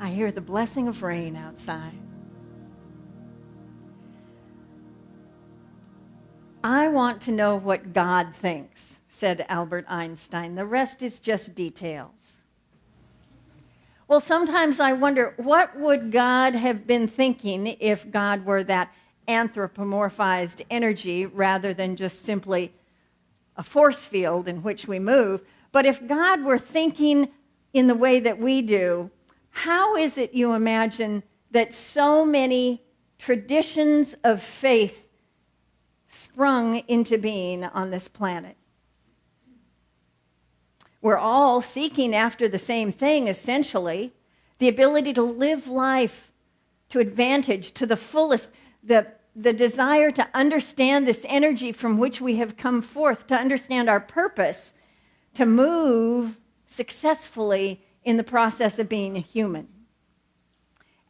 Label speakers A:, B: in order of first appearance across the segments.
A: I hear the blessing of rain outside. I want to know what God thinks, said Albert Einstein. The rest is just details. Well, sometimes I wonder, what would God have been thinking if God were that anthropomorphized energy rather than just simply a force field in which we move? But if God were thinking in the way that we do, how is it, you imagine, that so many traditions of faith sprung into being on this planet? We're all seeking after the same thing, essentially, the ability to live life to advantage, to the fullest, the desire to understand this energy from which we have come forth, to understand our purpose, to move successfully in the process of being a human,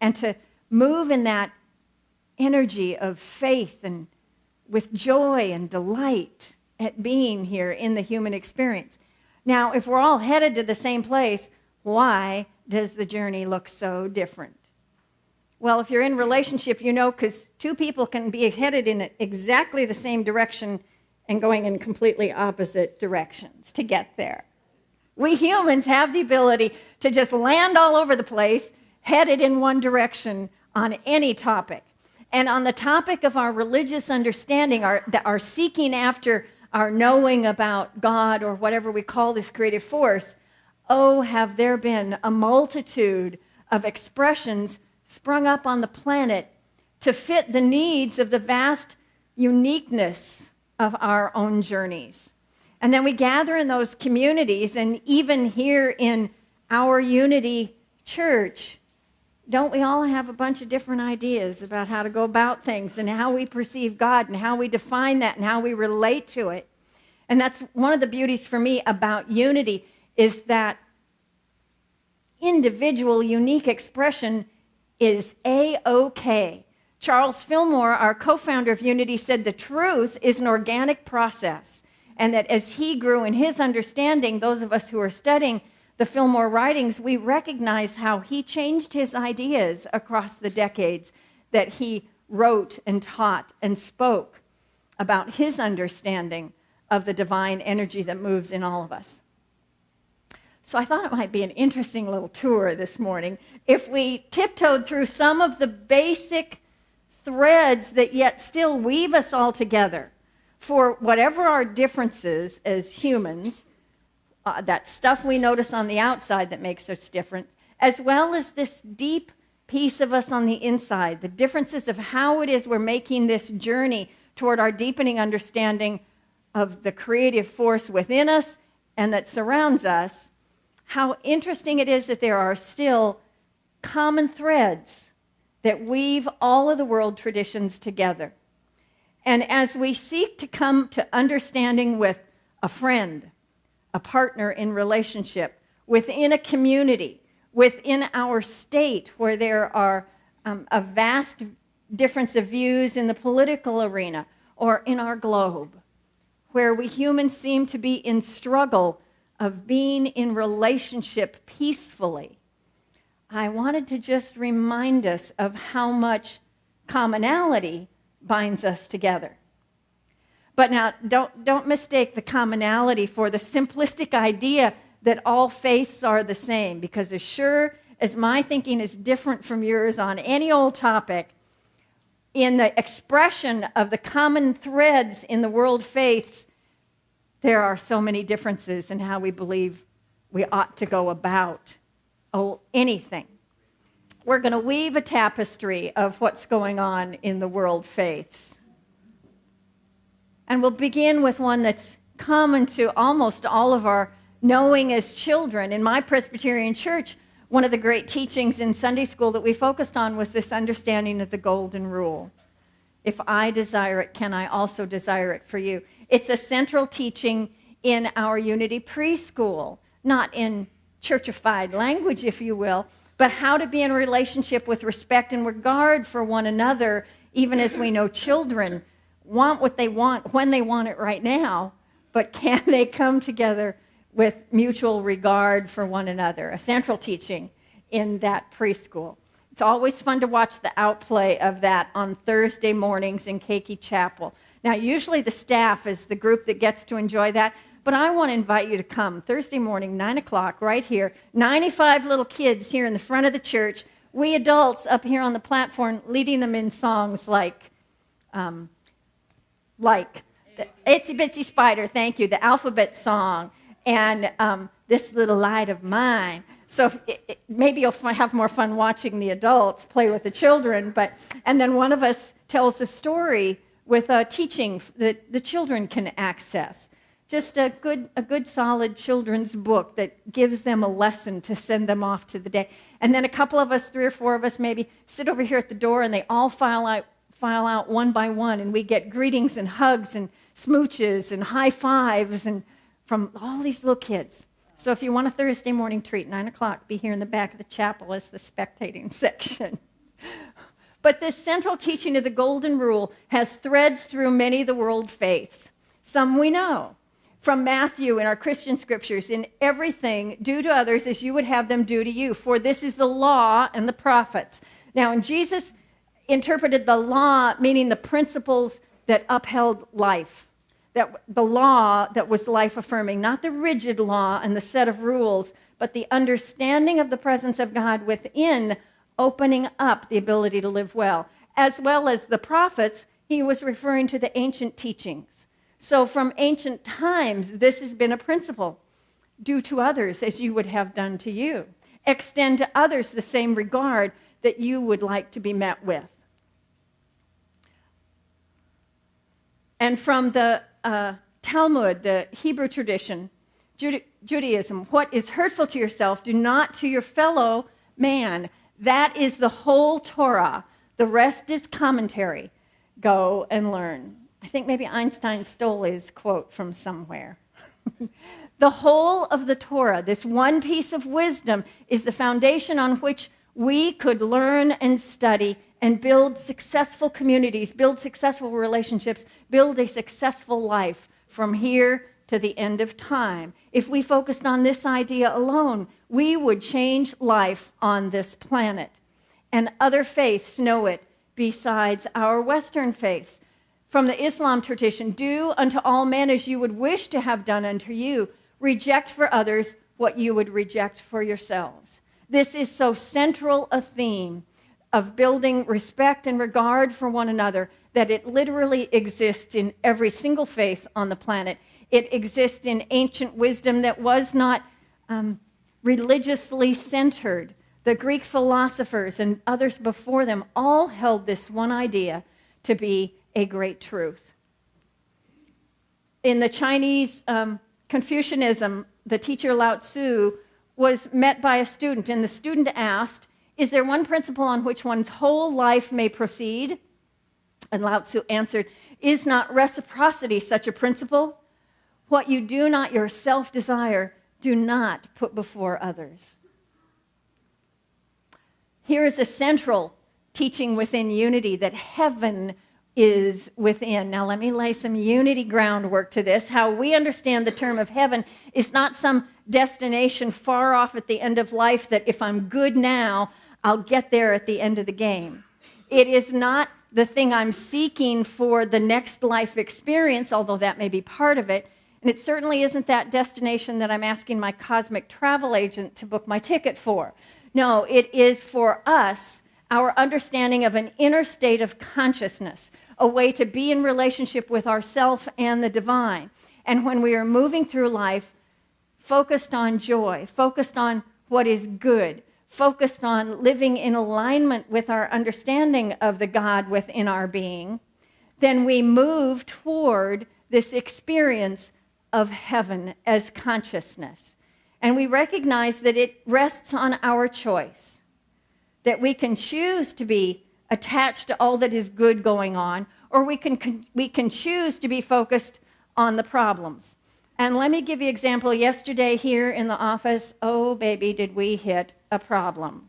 A: and to move in that energy of faith and with joy and delight at being here in the human experience. Now, if we're all headed to the same place, why does the journey look so different? Well, if you're in relationship, you know, because two people can be headed in exactly the same direction and going in completely opposite directions to get there. We humans have the ability to just land all over the place, headed in one direction on any topic. And on the topic of our religious understanding, our seeking after our knowing about God or whatever we call this creative force, oh, have there been a multitude of expressions sprung up on the planet to fit the needs of the vast uniqueness of our own journeys. And then we gather in those communities, and even here in our Unity Church, don't we all have a bunch of different ideas about how to go about things and how we perceive God and how we define that and how we relate to it? And that's one of the beauties for me about unity, is that individual, unique expression is A-OK. Charles Fillmore, our co-founder of Unity, said the truth is an organic process, and that as he grew in his understanding, those of us who are studying the Fillmore writings, we recognize how he changed his ideas across the decades that he wrote and taught and spoke about his understanding of the divine energy that moves in all of us. So I thought it might be an interesting little tour this morning if we tiptoed through some of the basic threads that yet still weave us all together for whatever our differences as humans, that stuff we notice on the outside that makes us different, as well as this deep piece of us on the inside, the differences of how it is we're making this journey toward our deepening understanding of the creative force within us and that surrounds us. How interesting it is that there are still common threads that weave all of the world traditions together. And as we seek to come to understanding with a friend, a partner in relationship, within a community, within our state where there are a vast difference of views in the political arena or in our globe, where we humans seem to be in struggle of being in relationship peacefully, I wanted to just remind us of how much commonality binds us together. But now, don't mistake the commonality for the simplistic idea that all faiths are the same, because as sure as my thinking is different from yours on any old topic, in the expression of the common threads in the world faiths, there are so many differences in how we believe we ought to go about anything. We're going to weave a tapestry of what's going on in the world faiths. And we'll begin with one that's common to almost all of our knowing as children. In my Presbyterian church, one of the great teachings in Sunday school that we focused on was this understanding of the golden rule. If I desire it, can I also desire it for you? It's a central teaching in our Unity preschool, not in churchified language, if you will, but how to be in a relationship with respect and regard for one another, even as we know children want what they want when they want it right now, but can they come together with mutual regard for one another? A central teaching in that preschool. It's always fun to watch the outplay of that on Thursday mornings in Keiki Chapel. Now, usually the staff is the group that gets to enjoy that, but I want to invite you to come Thursday morning, 9 o'clock, right here. 95 little kids here in the front of the church. We adults up here on the platform leading them in songs like the Itsy Bitsy Spider, thank you, the alphabet song, and This Little Light of Mine. So maybe you'll have more fun watching the adults play with the children, and then one of us tells a story with a teaching that the children can access. Just a good solid children's book that gives them a lesson to send them off to the day. And then a couple of us, 3 or 4 of us maybe, sit over here at the door and they all file out one by one, and we get greetings and hugs and smooches and high fives and from all these little kids. So if you want a Thursday morning treat, 9 o'clock, be here in the back of the chapel as the spectating section. But this central teaching of the Golden Rule has threads through many of the world faiths. Some we know. From Matthew in our Christian scriptures, in everything, do to others as you would have them do to you, for this is the law and the prophets. Now, when Jesus interpreted the law, meaning the principles that upheld life, that the law that was life-affirming, not the rigid law and the set of rules, but the understanding of the presence of God within, opening up the ability to live well. As well as the prophets, he was referring to the ancient teachings. So from ancient times, this has been a principle. Do to others as you would have done to you. Extend to others the same regard that you would like to be met with. And from the Talmud, the Hebrew tradition, Judaism, what is hurtful to yourself, do not to your fellow man. That is the whole Torah. The rest is commentary. Go and learn. I think maybe Einstein stole his quote from somewhere. The whole of the Torah, this one piece of wisdom, is the foundation on which we could learn and study and build successful communities, build successful relationships, build a successful life from here to the end of time. If we focused on this idea alone, we would change life on this planet. And other faiths know it besides our Western faiths. From the Islam tradition, do unto all men as you would wish to have done unto you. Reject for others what you would reject for yourselves. This is so central a theme of building respect and regard for one another that it literally exists in every single faith on the planet. It exists in ancient wisdom that was not religiously centered. The Greek philosophers and others before them all held this one idea to be a great truth. In the Chinese Confucianism, the teacher Lao Tzu was met by a student, and the student asked, is there one principle on which one's whole life may proceed? And Lao Tzu answered, is not reciprocity such a principle? What you do not yourself desire, do not put before others. Here is a central teaching within unity that heaven is within. Now let me lay some unity groundwork to this. How we understand the term of heaven is not some destination far off at the end of life that if I'm good now, I'll get there at the end of the game. It is not the thing I'm seeking for the next life experience, although that may be part of it. And it certainly isn't that destination that I'm asking my cosmic travel agent to book my ticket for. No, it is for us, our understanding of an inner state of consciousness, a way to be in relationship with ourself and the divine. And when we are moving through life, focused on joy, focused on what is good, focused on living in alignment with our understanding of the God within our being, then we move toward this experience of heaven as consciousness. And we recognize that it rests on our choice, that we can choose to be attached to all that is good going on, or we can choose to be focused on the problems. And let me give you an example. Yesterday here in the office, oh baby, did we hit a problem.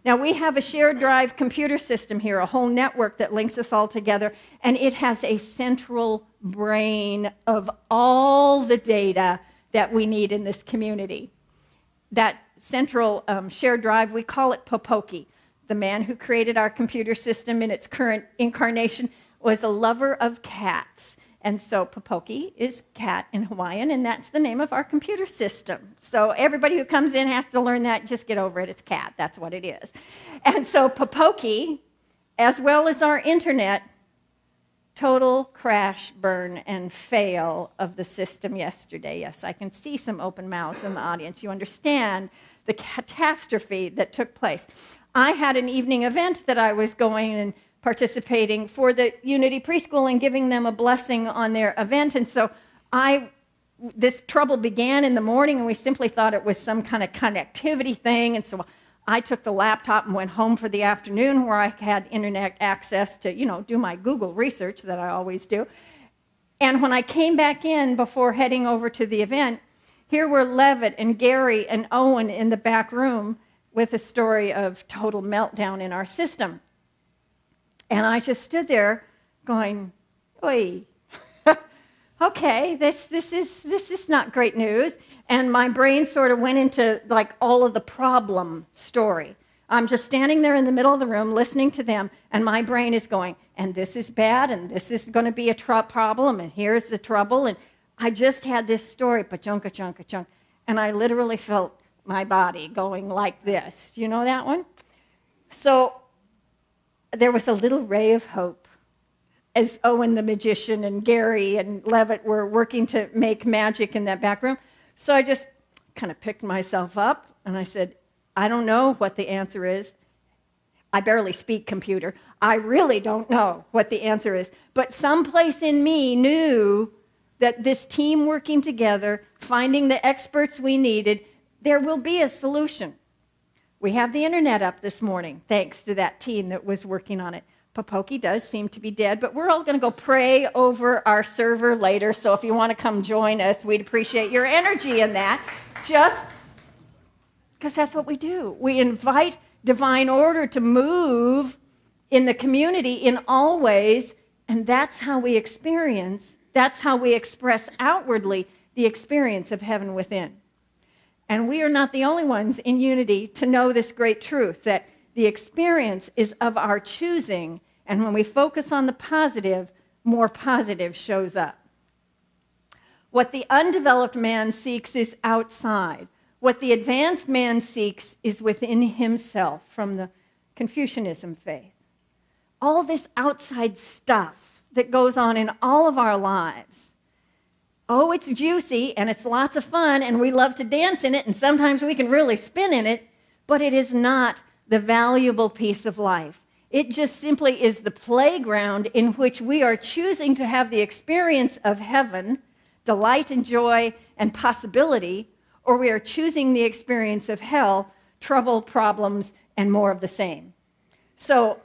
A: Now we have a shared drive computer system here, a whole network that links us all together, and it has a central brain of all the data that we need in this community. That central shared drive, we call it Popoki. The man who created our computer system in its current incarnation was a lover of cats. And so Popoki is cat in Hawaiian, and that's the name of our computer system. So everybody who comes in has to learn that. Just get over it. It's cat. That's what it is. And so Popoki, as well as our internet, total crash, burn, and fail of the system yesterday. Yes, I can see some open mouths in the audience. You understand the catastrophe that took place. I had an evening event that I was going and participating for the Unity Preschool and giving them a blessing on their event. And so this trouble began in the morning, and we simply thought it was some kind of connectivity thing. And so I took the laptop and went home for the afternoon where I had internet access to, do my Google research that I always do. And when I came back in before heading over to the event, here were Levitt and Gary and Owen in the back room with a story of total meltdown in our system. And I just stood there going, oi, okay, this is not great news. And my brain sort of went into like all of the problem story. I'm just standing there in the middle of the room listening to them, and my brain is going, and this is bad, and this is going to be a problem, and here's the trouble. And I just had this story, pa-chunk. And I literally felt my body going like this. Do you know that one? So there was a little ray of hope as Owen the magician and Gary and Levitt were working to make magic in that back room. So I just kind of picked myself up and I said, I don't know what the answer is. I barely speak computer. I really don't know what the answer is. But someplace in me knew that this team working together, finding the experts we needed, there will be a solution. We have the internet up this morning, thanks to that team that was working on it. Popoki does seem to be dead, but we're all going to go pray over our server later, so if you want to come join us, we'd appreciate your energy in that, just because that's what we do. We invite divine order to move in the community in all ways, and that's how we express outwardly the experience of heaven within. And we are not the only ones in Unity to know this great truth, that the experience is of our choosing, and when we focus on the positive, more positive shows up. What the undeveloped man seeks is outside. What the advanced man seeks is within himself, from the Confucianism faith. All this outside stuff that goes on in all of our lives. Oh, it's juicy, and it's lots of fun, and we love to dance in it, and sometimes we can really spin in it, but it is not the valuable piece of life. It just simply is the playground in which we are choosing to have the experience of heaven, delight and joy and possibility, or we are choosing the experience of hell, trouble, problems, and more of the same. So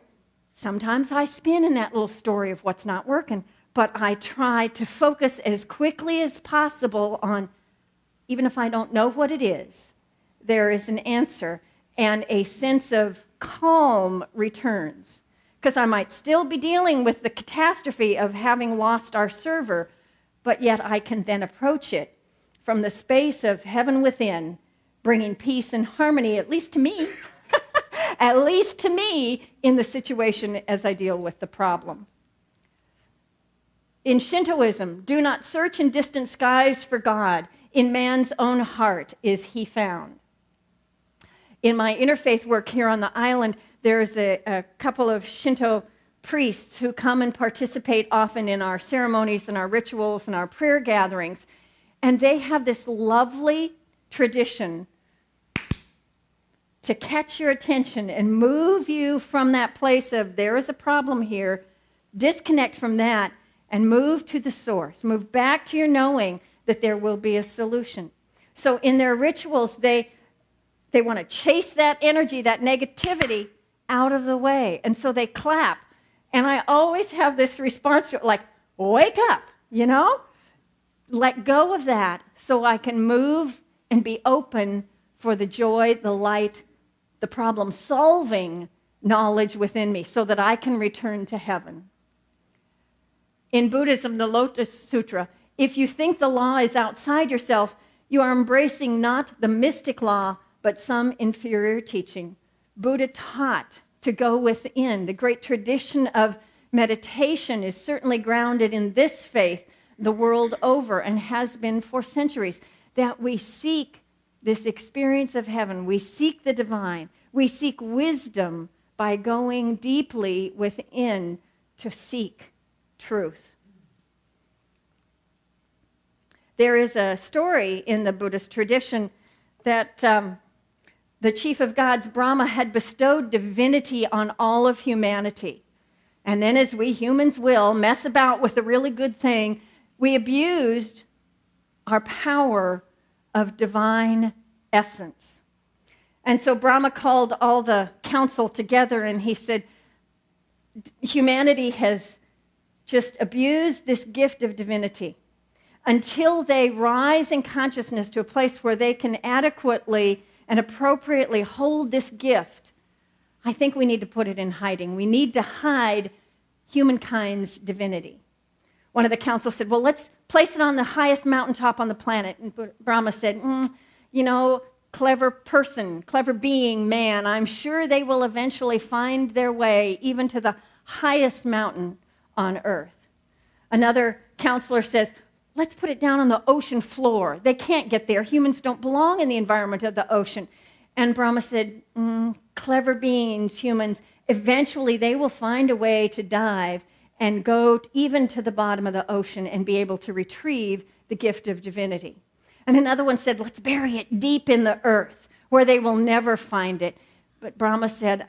A: sometimes I spin in that little story of what's not working, but I try to focus as quickly as possible on, even if I don't know what it is, there is an answer, and a sense of calm returns. Because I might still be dealing with the catastrophe of having lost our server, but yet I can then approach it from the space of heaven within, bringing peace and harmony, at least to me, in the situation as I deal with the problem. In Shintoism, do not search in distant skies for God. In man's own heart is he found. In my interfaith work here on the island, there's a couple of Shinto priests who come and participate often in our ceremonies and our rituals and our prayer gatherings. And they have this lovely tradition to catch your attention and move you from that place of there is a problem here, disconnect from that, and move to the source. Move back to your knowing that there will be a solution. So in their rituals, they want to chase that energy, that negativity out of the way. And so they clap. And I always have this response to it, like, wake up, Let go of that so I can move and be open for the joy, the light, the problem-solving knowledge within me so that I can return to heaven. In Buddhism, the Lotus Sutra, if you think the law is outside yourself, you are embracing not the mystic law, but some inferior teaching. Buddha taught to go within. The great tradition of meditation is certainly grounded in this faith the world over and has been for centuries, that we seek this experience of heaven. We seek the divine. We seek wisdom by going deeply within to seek truth. There is a story in the Buddhist tradition that the chief of gods, Brahma, had bestowed divinity on all of humanity. And then, as we humans will mess about with a really good thing, we abused our power of divine essence. And so Brahma called all the council together and he said, humanity has just abused this gift of divinity. Until they rise in consciousness to a place where they can adequately and appropriately hold this gift, I think we need to put it in hiding. We need to hide humankind's divinity. One of the council said, well, let's place it on the highest mountaintop on the planet. And Brahma said, clever person, clever being, man, I'm sure they will eventually find their way even to the highest mountain on earth. Another counselor says, let's put it down on the ocean floor. They can't get there. Humans don't belong in the environment of the ocean. And Brahma said, clever beings, humans, eventually they will find a way to dive and go even to the bottom of the ocean and be able to retrieve the gift of divinity. And another one said, let's bury it deep in the earth where they will never find it. But Brahma said,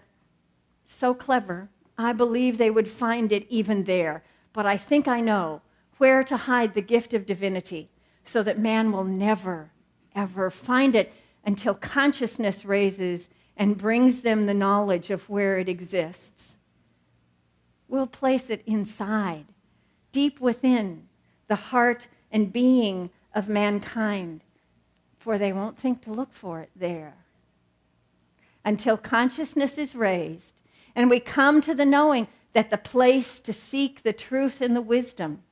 A: so clever, I believe they would find it even there. But I think I know where to hide the gift of divinity so that man will never, ever find it until consciousness raises and brings them the knowledge of where it exists. We'll place it inside, deep within the heart and being of mankind, for they won't think to look for it there. Until consciousness is raised and we come to the knowing that the place to seek the truth and the wisdom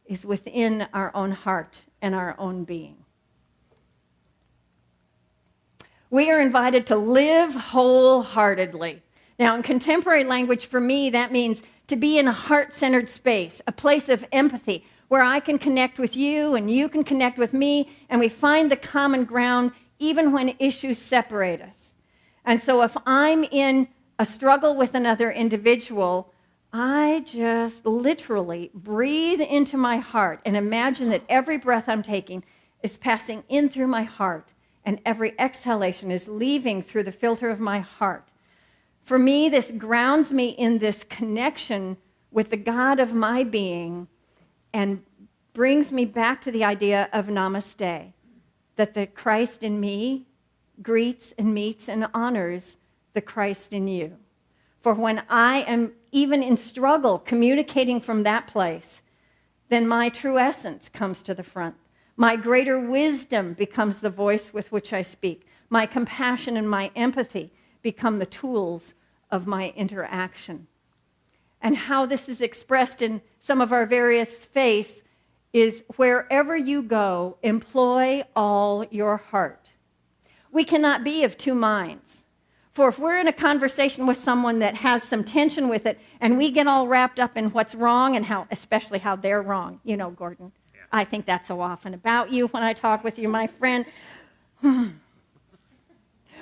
A: is within our own heart and our own being. We are invited to live wholeheartedly. Now, in contemporary language, for me, that means to be in a heart-centered space, a place of empathy, where I can connect with you and you can connect with me, and we find the common ground even when issues separate us. And so if I'm in a struggle with another individual, I just literally breathe into my heart and imagine that every breath I'm taking is passing in through my heart and every exhalation is leaving through the filter of my heart. For me, this grounds me in this connection with the God of my being and brings me back to the idea of namaste, that the Christ in me greets and meets and honors the Christ in you. For when I am even in struggle communicating from that place, then my true essence comes to the front. My greater wisdom becomes the voice with which I speak. My compassion and my empathy become the tools of my interaction. And how this is expressed in some of our various faiths is wherever you go, employ all your heart. We cannot be of two minds. For if we're in a conversation with someone that has some tension with it and we get all wrapped up in what's wrong and how, especially how they're wrong, you know, Gordon, yeah. I think that's so often about you when I talk with you, my friend.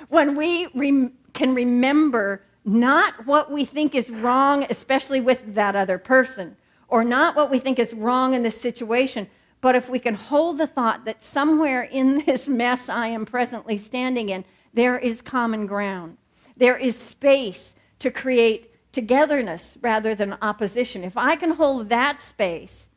A: When we can remember not what we think is wrong, especially with that other person, or not what we think is wrong in this situation, but if we can hold the thought that somewhere in this mess I am presently standing in, there is common ground. There is space to create togetherness rather than opposition. If I can hold that space,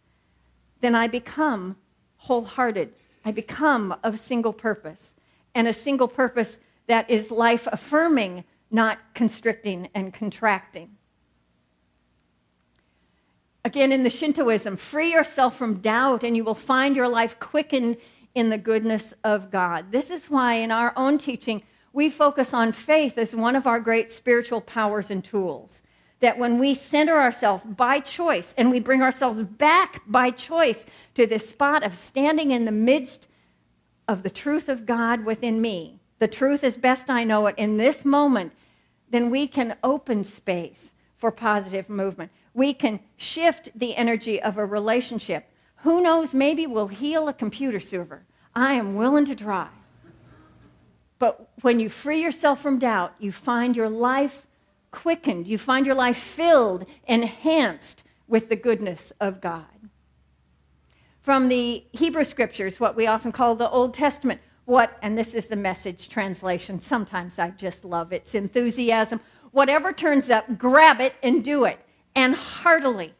A: then I become wholehearted. I become of single purpose, and a single purpose that is life-affirming, not constricting and contracting. Again, in the Shintoism, free yourself from doubt and you will find your life quickened in the goodness of God. This is why in our own teaching, we focus on faith as one of our great spiritual powers and tools. That when we center ourselves by choice and we bring ourselves back by choice to this spot of standing in the midst of the truth of God within me, the truth as best I know it in this moment, then we can open space for positive movement. We can shift the energy of a relationship. Who knows, maybe we'll heal a computer server. I am willing to try. But when you free yourself from doubt, you find your life quickened. You find your life filled, enhanced with the goodness of God. From the Hebrew Scriptures, what we often call the Old Testament, and this is the Message translation, sometimes I just love its enthusiasm. Whatever turns up, grab it and do it, and heartily.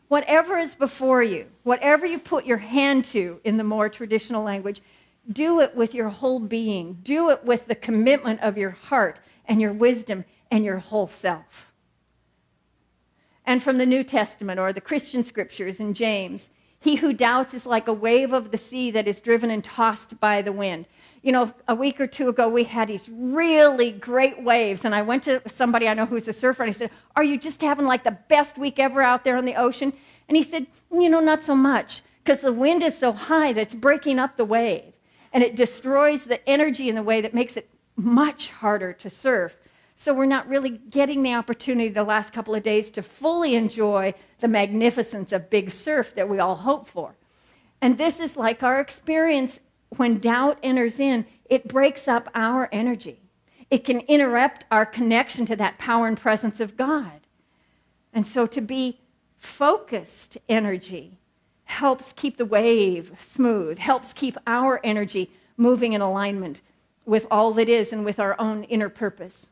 A: Whatever is before you, whatever you put your hand to in the more traditional language, do it with your whole being. Do it with the commitment of your heart and your wisdom and your whole self. And from the New Testament or the Christian Scriptures in James, he who doubts is like a wave of the sea that is driven and tossed by the wind. You know, a week or two ago, we had these really great waves, and I went to somebody I know who's a surfer, and I said, are you just having like the best week ever out there on the ocean? And he said, not so much, because the wind is so high that it's breaking up the wave, and it destroys the energy in the way that makes it much harder to surf. So we're not really getting the opportunity the last couple of days to fully enjoy the magnificence of big surf that we all hope for. And this is like our experience when doubt enters in. It breaks up our energy. It can interrupt our connection to that power and presence of God. And so to be focused energy helps keep the wave smooth, helps keep our energy moving in alignment with all that is and with our own inner purpose.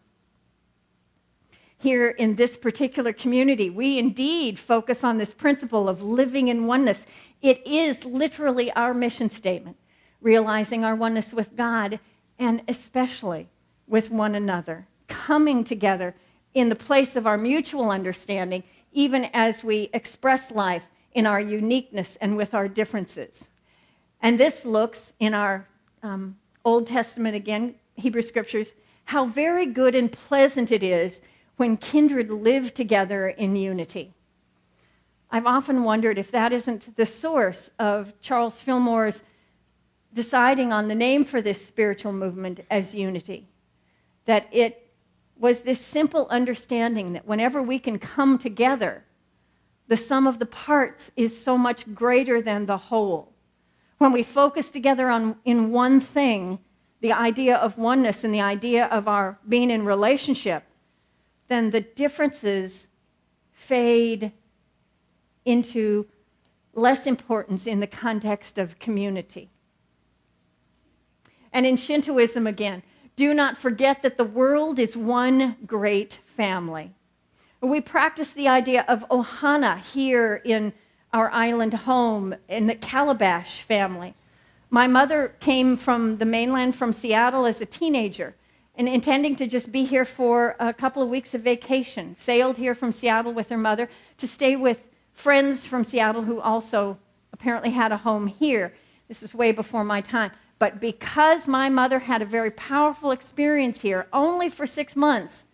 A: Here in this particular community, we indeed focus on this principle of living in oneness. It is literally our mission statement, realizing our oneness with God and especially with one another, coming together in the place of our mutual understanding, even as we express life in our uniqueness and with our differences. And this looks in our Old Testament, again, Hebrew Scriptures, how very good and pleasant it is when kindred live together in unity. I've often wondered if that isn't the source of Charles Fillmore's deciding on the name for this spiritual movement as unity. That it was this simple understanding that whenever we can come together, the sum of the parts is so much greater than the whole. When we focus together in one thing, the idea of oneness and the idea of our being in relationship, then the differences fade into less importance in the context of community. And in Shintoism again, do not forget that the world is one great family. We practice the idea of ohana here in our island home in the Calabash family. My mother came from the mainland from Seattle as a teenager and intending to just be here for a couple of weeks of vacation, sailed here from Seattle with her mother to stay with friends from Seattle who also apparently had a home here. This was way before my time. But because my mother had a very powerful experience here, only for 6 months,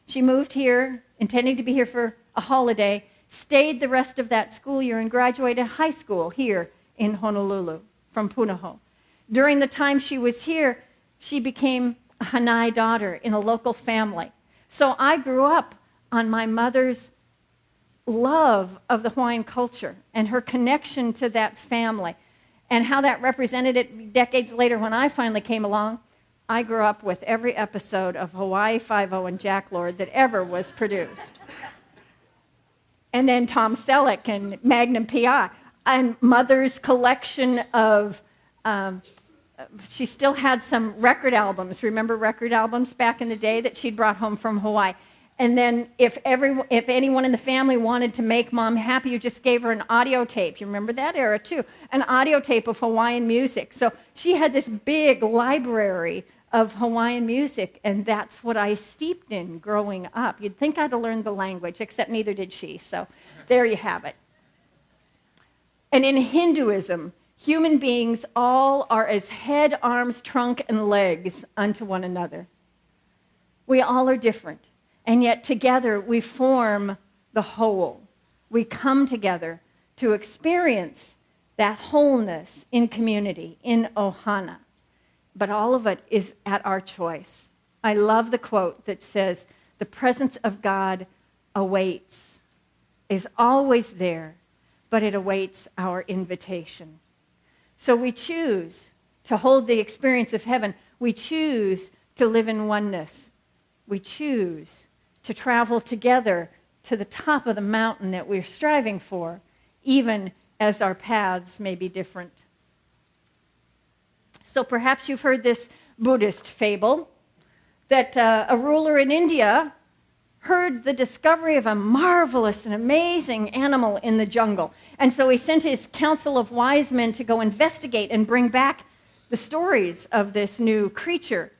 A: she moved here, intending to be here for a holiday, stayed the rest of that school year, and graduated high school here in Honolulu from Punahou. During the time she was here, she became a Hanai daughter in a local family. So I grew up on my mother's love of the Hawaiian culture and her connection to that family and how that represented it decades later when I finally came along. I grew up with every episode of Hawaii Five-0 and Jack Lord that ever was produced. And then Tom Selleck and Magnum P.I. And Mother's collection of, she still had some record albums. Remember record albums back in the day that she'd brought home from Hawaii? And then if anyone in the family wanted to make Mom happy, you just gave her an audio tape. You remember that era too? An audio tape of Hawaiian music. So she had this big library of Hawaiian music, and that's what I steeped in growing up. You'd think I'd have learned the language, except neither did she. So there you have it. And in Hinduism, human beings all are as head, arms, trunk, and legs unto one another. We all are different. And yet together we form the whole. We come together to experience that wholeness in community, in ohana, but all of it is at our choice. I love the quote that says, "The presence of God awaits, is always there, but it awaits our invitation." So we choose to hold the experience of heaven. We choose to live in oneness. We choose to travel together to the top of the mountain that we're striving for, even as our paths may be different. So perhaps you've heard this Buddhist fable that a ruler in India heard the discovery of a marvelous and amazing animal in the jungle. And so he sent his council of wise men to go investigate and bring back the stories of this new creature.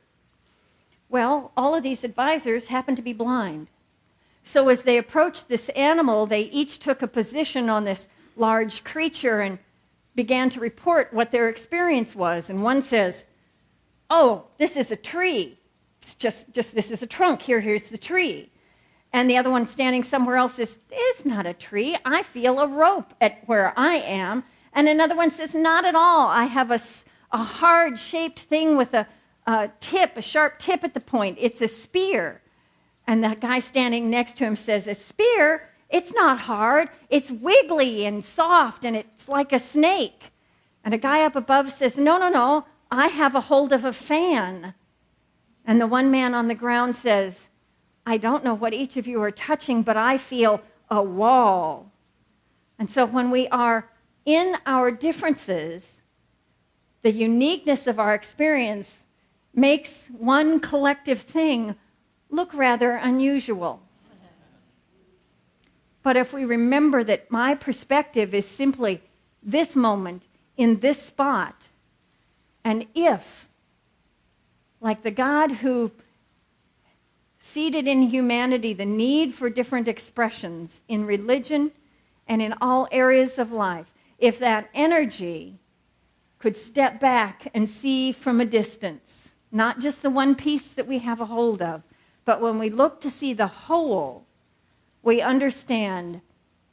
A: Well, all of these advisors happened to be blind. So as they approached this animal, they each took a position on this large creature and began to report what their experience was. And one says, "Oh, this is a tree. It's just this is a trunk. Here's the tree." And the other one standing somewhere else says, "It's not a tree. I feel a rope at where I am." And another one says, "Not at all. I have a hard-shaped thing with a sharp tip at the point. It's a spear." And the guy standing next to him says, "A spear? It's not hard. It's wiggly and soft, and it's like a snake." And a guy up above says, No. I have a hold of a fan." And the one man on the ground says, "I don't know what each of you are touching, but I feel a wall." And so when we are in our differences, the uniqueness of our experience makes one collective thing look rather unusual. But if we remember that my perspective is simply this moment in this spot, and if, like the God who seated in humanity the need for different expressions in religion and in all areas of life, if that energy could step back and see from a distance, not just the one piece that we have a hold of, but when we look to see the whole, we understand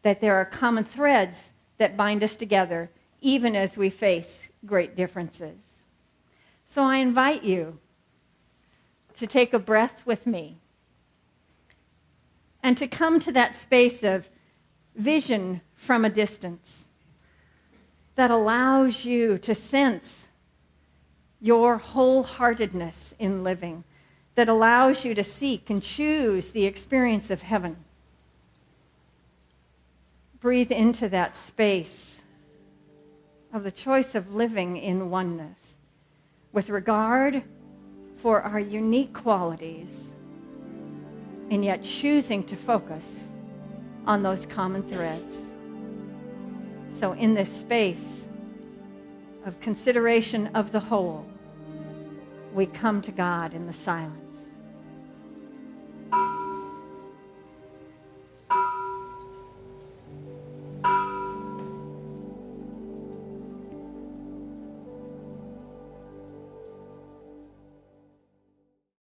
A: that there are common threads that bind us together, even as we face great differences. So I invite you to take a breath with me and to come to that space of vision from a distance that allows you to sense your wholeheartedness in living, that allows you to seek and choose the experience of heaven. Breathe into that space of the choice of living in oneness with regard for our unique qualities, and yet choosing to focus on those common threads. So in this space of consideration of the whole, we come to God in the silence.